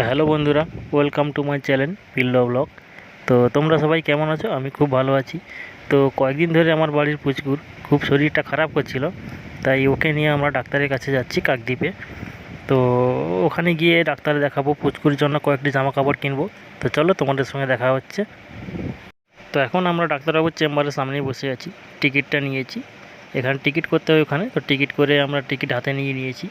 Hello বন্ধুরা, welcome to my channel pillow blog. তো তোমরা সবাই কেমন আছো? আমি খুব ভালো আছি। তো কয়েকদিন ধরে আমার বাড়ির পুচকুর খুব শরীরটা খারাপ করছিল, তাই ওকে নিয়ে আমরা ডাক্তারের কাছে যাচ্ছি কাকদ্বীপে। তো ওখানে গিয়ে ডাক্তার দেখাবো, পুচকুর জন্য কয়েকটি জামা কাপড় কিনবো। তো চলো তোমাদের সঙ্গে দেখা হচ্ছে। তো এখন আমরা ডাক্তারবাবুর চেম্বারের সামনেই বসে আছি, টিকিটটা নিয়েছি। এখানে টিকিট করতে হবে ওখানে, তো টিকিট করে আমরা টিকিট হাতে নিয়েছি।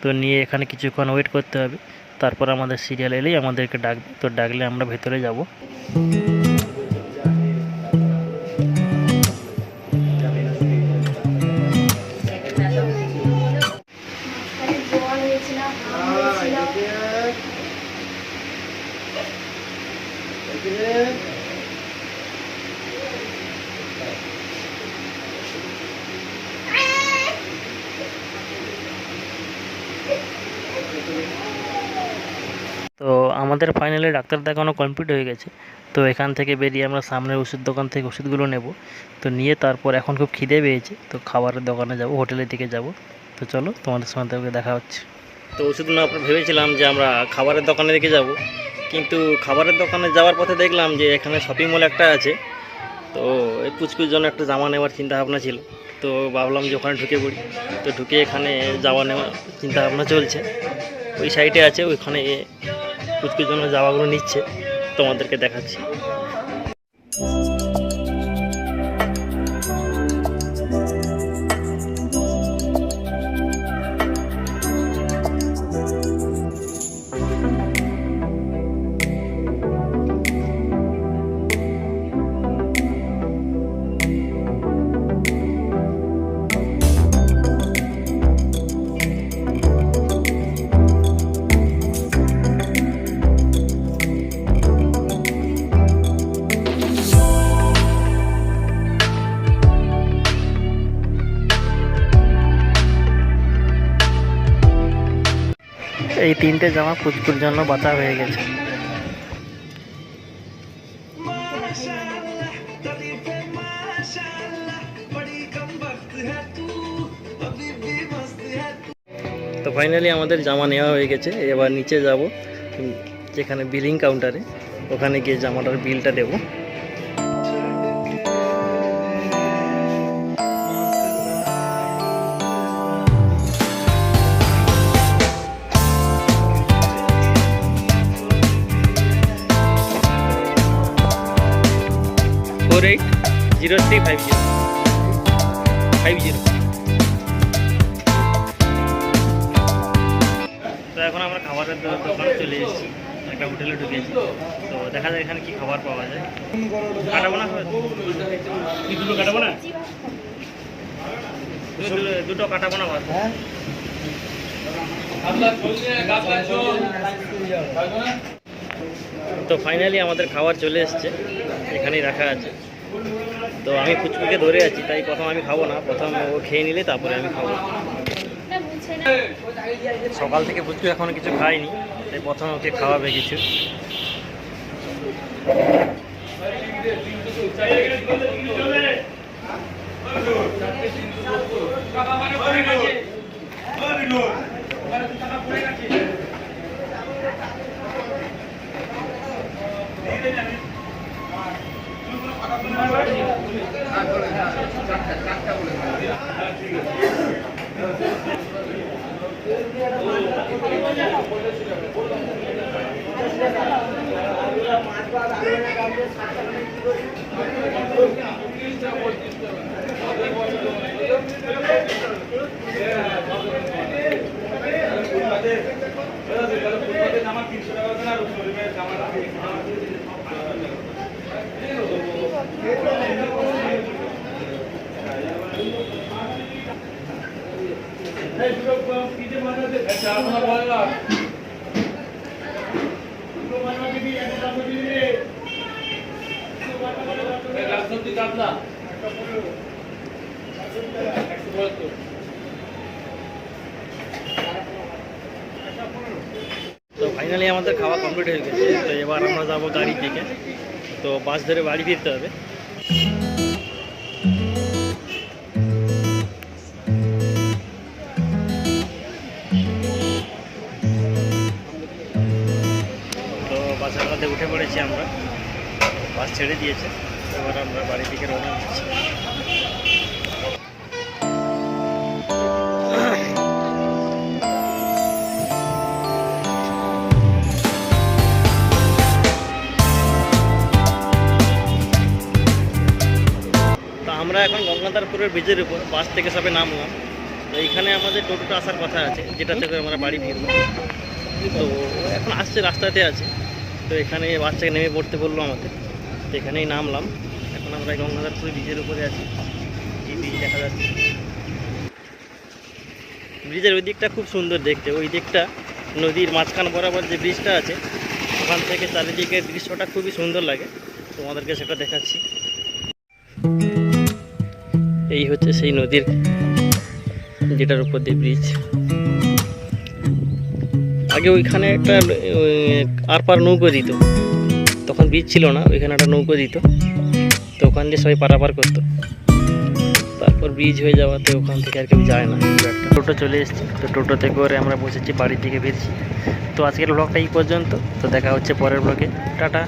তো নিয়ে এখানে কিছুক্ষণ ওয়েট করতে হবে, তারপর আমাদের সিরিয়াল এলেই আমাদেরকে ডাকবে। তো ডাকলে আমরা ভেতরে যাব। তো আমাদের ফাইনালি ডাক্তার দেখানো কমপ্লিট হয়ে গেছে। তো এখান থেকে বেরিয়ে আমরা সামনের ওষুধ দোকান থেকে ওষুধগুলো নেব। তো নিয়ে তারপর এখন খুব খিদে পেয়েছে, তো খাবারের দোকানে যাব, হোটেলের দিকে যাব। তো চলো তোমাদের সঙ্গে দেখা হচ্ছে। তো ওষুধ নেওয়ার পর ভেবেছিলাম যে আমরা খাবারের দোকানের দিকে যাব, কিন্তু খাবারের দোকানে যাওয়ার পথে দেখলাম যে এখানে শপিং মল একটা আছে। তো এই পুচকুর জন্য একটা জামা নেওয়ার চিন্তা ভাবনা ছিল। তো ভাবলাম যে ওখানে ঢুকে পড়ি। তো ঢুকে এখানে জামা নেওয়ার চিন্তা ভাবনা চলছে। ওই সাইডে আছে, ওইখানে পুচকুর জন্য জামাগুলো নিচ্ছে, তোমাদেরকে দেখাচ্ছি। এই তিনটে জামা পুচকুর জন্য বাঁচা হয়ে গেছে। তো ফাইনালি আমাদের জামা নেওয়া হয়ে গেছে। এবার নিচে যাব, যেখানে বিলিং কাউন্টারে, ওখানে গিয়ে জামাটার বিলটা দেবো। তো এখন আমরা খাবারের দোকানে চলে এসেছি, একটা হোটেলে ঢুকেছি। তো দেখা যায় এখানে কি খাবার পাওয়া যায়। কাটাবো না, দুটো কাটাবো না, দুটো কাটাবো না। তো ফাইনালি আমাদের খাবার চলে এসছে, এখানেই রাখা আছে। তো আমি পুচকুকে ধরে আছি, তাই প্রথম আমি খাবো না, প্রথম ও খেয়ে নিলে তারপরে আমি খাবো। সকাল থেকে পুচকু এখনো কিছু খাইনি, তাই প্রথমে ওকে খাওয়াবে কিছু। তো ফাইনালি আমাদের খাওয়া কমপ্লিট হয়ে গেছে। তো এবার আমরা যাবো গাড়ির দিকে। তো বাস ধরে বাড়ি ফিরতে হবে। তো বাসের মধ্যে উঠে পড়েছি আমরা, বাস ছেড়ে দিয়েছে। এবার আমরা বাড়ির দিকে রওনা দিচ্ছি। আমরা এখন গঙ্গাধরপুরের ব্রিজের উপর বাস থেকে সবে নামলাম। তো এইখানে আমাদের টোটোটা আসার কথা আছে, যেটা থেকে আমরা বাড়ি ফিরব। তো এখন আসছে, রাস্তাতে আছে। তো এখানে বাচ্চাকে নেমে পড়তে বললো আমাদের, তো এখানেই নামলাম। এখন আমরা এই গঙ্গাধরপুর ব্রিজের উপরে আছি। এই ব্রিজ দেখা যাচ্ছে, ব্রিজের ওই দিকটা খুব সুন্দর দেখতে। ওই দিকটা নদীর মাঝখান বরাবর যে ব্রিজটা আছে, ওখান থেকে চারিদিকের দৃশ্যটা খুবই সুন্দর লাগে। তোমাদেরকে সেটা দেখাচ্ছি। এই হচ্ছে সেই নদীর যেটার উপর দিয়ে ব্রিজ। আগে ওইখানে একটা আর পার নৌকো দিত, তখন ব্রিজ ছিল না, ওইখানে একটা নৌকো দিত। তো ওখান দিয়ে সবাই পারাপার করতো। তারপর ব্রিজ হয়ে যাওয়াতে ওখান থেকে আর কেউ যায় না। একটা টোটো চলে এসেছি। তো টোটোতে করে আমরা বসেছি, বাড়ির দিকে ফিরছি। তো আজকের ব্লগটা এই পর্যন্ত। তো দেখা হচ্ছে পরের ব্লগে। টাটা।